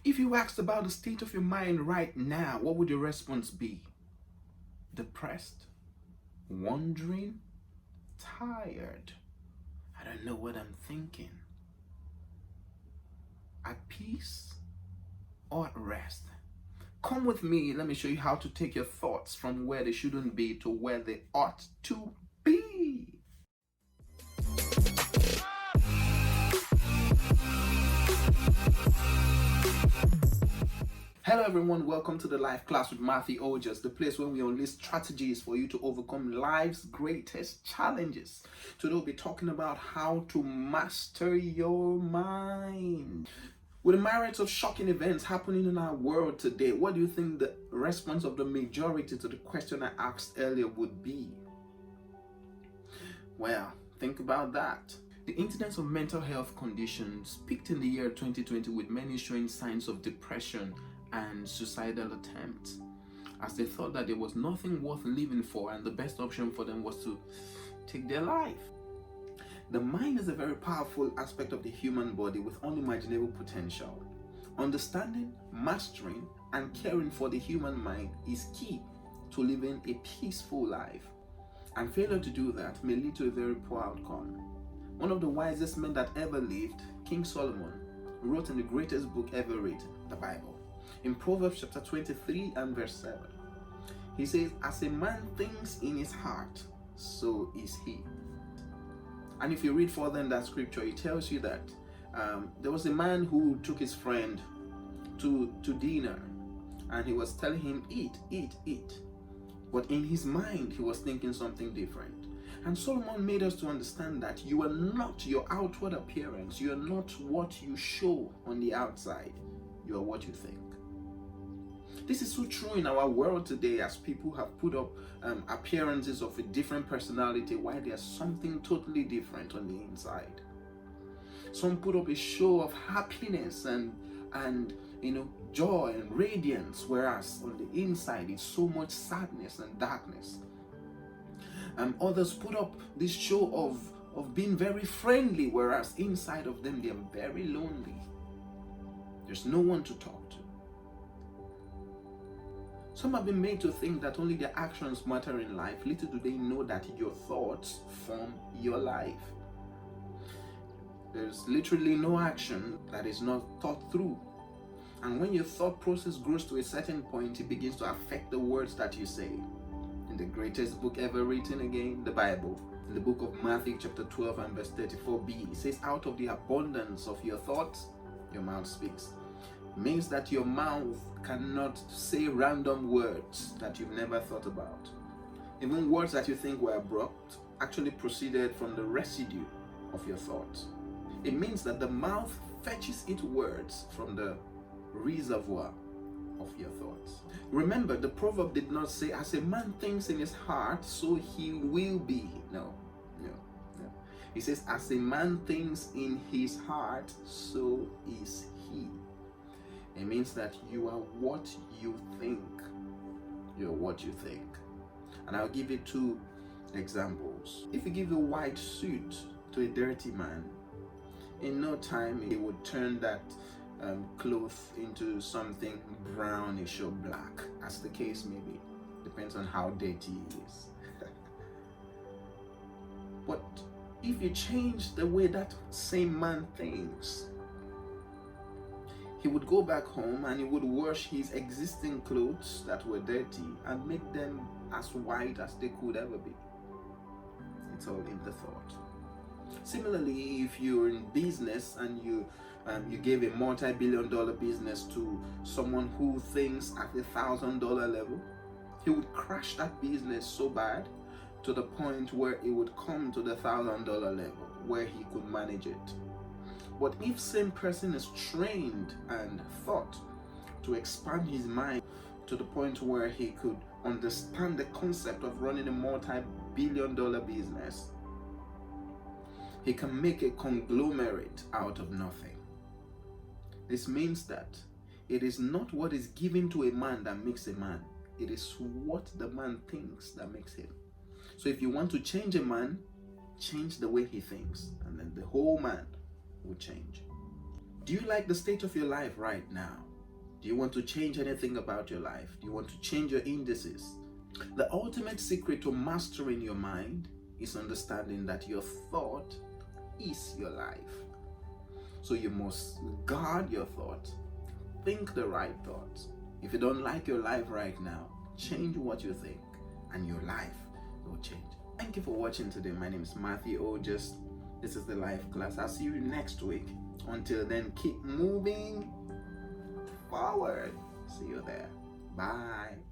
If you asked about the state of your mind right now, what would your response be? Depressed? Wondering? Tired? I don't know what I'm thinking. At peace or at rest? Come with me, let me show you how to take your thoughts from where they shouldn't be to where they ought to be. Hello everyone, welcome to the Life Class with Ojars, the place where we unleash strategies for you to overcome life's greatest challenges. Today we'll be talking about how to master your mind. With a myriad of shocking events happening in our world today, what do you think the response of the majority to the question I asked earlier would be? Well, think about that. The incidence of mental health conditions peaked in the year 2020, with many showing signs of depression and suicidal attempts, as they thought that there was nothing worth living for and the best option for them was to take their life. The mind is a very powerful aspect of the human body with unimaginable potential. Understanding, mastering, and caring for the human mind is key to living a peaceful life, and failure to do that may lead to a very poor outcome. One of the wisest men that ever lived, King Solomon, wrote in the greatest book ever written, the Bible. In Proverbs chapter 23 and verse 7, he says, "As a man thinks in his heart, so is he." And if you read further in that scripture, it tells you that there was a man who took his friend to dinner, and he was telling him, eat, eat, eat. But in his mind, he was thinking something different. And Solomon made us to understand that you are not your outward appearance. You are not what you show on the outside. You are what you think. This is so true in our world today, as people have put up appearances of a different personality while there's something totally different on the inside. Some put up a show of happiness and joy and radiance, whereas on the inside it's so much sadness and darkness. Others put up this show of being very friendly, whereas inside of them they're very lonely. There's no one to talk to. Some have been made to think that only their actions matter in life. Little do they know that your thoughts form your life. There's literally no action that is not thought through. And when your thought process grows to a certain point, it begins to affect the words that you say. In the greatest book ever written, again, the Bible, in the book of Matthew chapter 12 and verse 34b, it says, "Out of the abundance of your thoughts, your mouth speaks." It means that your mouth cannot say random words that you've never thought about. Even words that you think were abrupt actually proceeded from the residue of your thoughts. It means that the mouth fetches its words from the reservoir of your thoughts. Remember, the proverb did not say, "As a man thinks in his heart, so he will be." No. It says, "As a man thinks in his heart, so is he." It means that you are what you think. You're what you think. And I'll give you two examples. If you give a white suit to a dirty man, in no time he would turn that cloth into something brownish or black, as the case may be. Depends on how dirty he is. But if you change the way that same man thinks, he would go back home and he would wash his existing clothes that were dirty and make them as white as they could ever be. It's all in the thought. Similarly, if you're in business and you gave a multi-billion-dollar business to someone who thinks at $1,000 level, he would crash that business so bad to the point where it would come to the $1,000 level where he could manage it. But if same person is trained and taught to expand his mind to the point where he could understand the concept of running a multi-billion-dollar business, he can make a conglomerate out of nothing. This means that it is not what is given to a man that makes a man. It is what the man thinks that makes him. So if you want to change a man, change the way he thinks, and then the whole man will change. Do you like the state of your life right now? Do you want to change anything about your life? Do you want to change your indices? The ultimate secret to mastering your mind is understanding that your thought is your life. So you must guard your thoughts. Think the right thoughts. If you don't like your life right now, change what you think and your life will change. Thank you for watching today. My name is Matthew Ojars. This is the life class. I'll see you next week. Until then, keep moving forward. See you there. Bye.